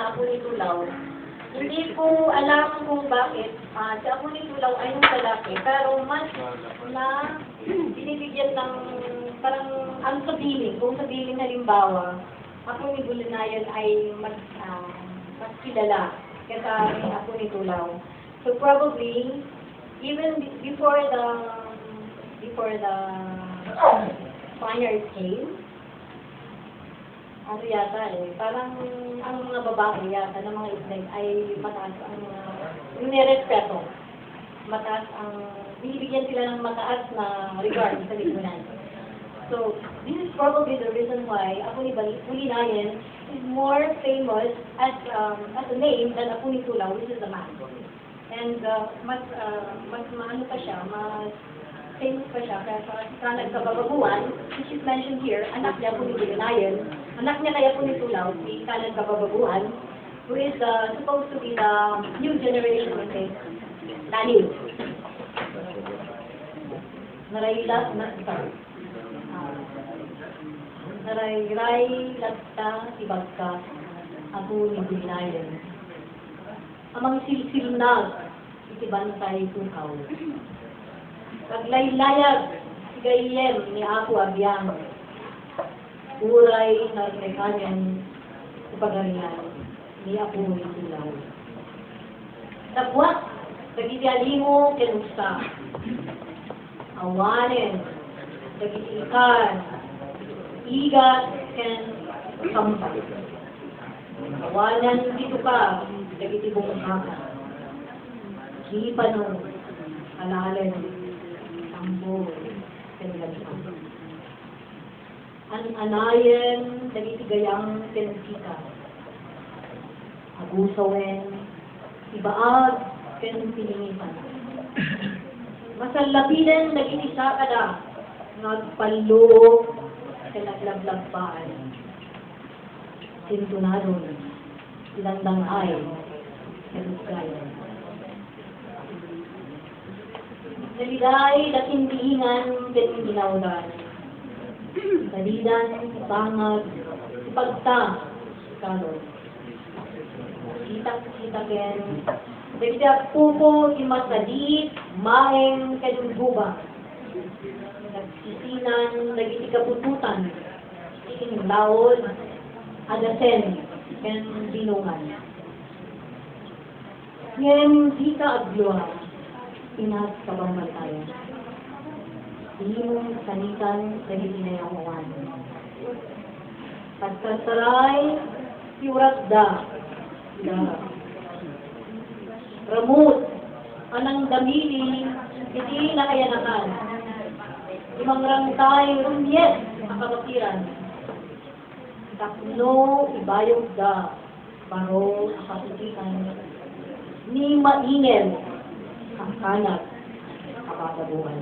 na Apo ni Tulaw. Hindi ko alam kung bakit si Apo ni Tulaw ay yung lalaki, pero mas na binibigyan ng parang ang sabihin, kung sabihin halimbawa, Apo ni Bulinayan ay mas kilala kaysa ni Apo ni Tulaw. So probably, even before the Spaniards came, ano yata parang ang mga babae yata ng mga Islam ay mataas ang nirespeto. Mataas ang, binibigyan sila ng mataas na regard sa lipunan. So, this is probably the reason why Apo ni Bulinayan is more famous as a name than Apo ni Tulaw, which is the man. And mas maano pa siya, mas famous pa siya kaya sa Nagkababaguan, which is mentioned here, anak niya Apo ni Bulinayan, anak niya kaya Apo ni Tulaw, si Nagkababaguan, who is supposed to be the new generation of the Lani. Narayray lagta ibagka Apo ni Bulinayan. Amang silsilnag, itibantay tukaw. Paglaylayag, sigayem ni Apo Abyang. Uray na kanyan upagaringan ni Apo ni Tulaw. Tapwat, nagitialimo kenusta. Awanen, nagitikan, igat, ken kampa. Awanan dito ka, nagitibong kaka. Kipanong, alalan, tambo, kenagalipan. An-anayen, nagitigayang kenagkika. Agusawen, ibaag, kenagpininipan. Masalapinan, nagitisa ka na. Nagpalo, kenaglablagpaan. Sintunadon, ilandang ay, kenagkayan. Naliday, lakindiingan, kenaginawagan. Salidan, bangag, ipagta, kalon. Sitak-sitaken, nagsiyak pupo, imasadit, maeng, kenungguba. Nagsisinan, nagitikapututan, ikinlaon, agasen, ken binungan. Ngayon, di ka agluha, pinas kabangbaltayan. Himong sanitan sa hitinayawan. Pagkasaray, siurat da. Ramut, anang damili, hindi nakayanakan. Imang rangtay, rumyet, akabatiran. Takno, ibayog da. Baro, akasutikan. Ni mainel, ang kanat, kapapabuhan.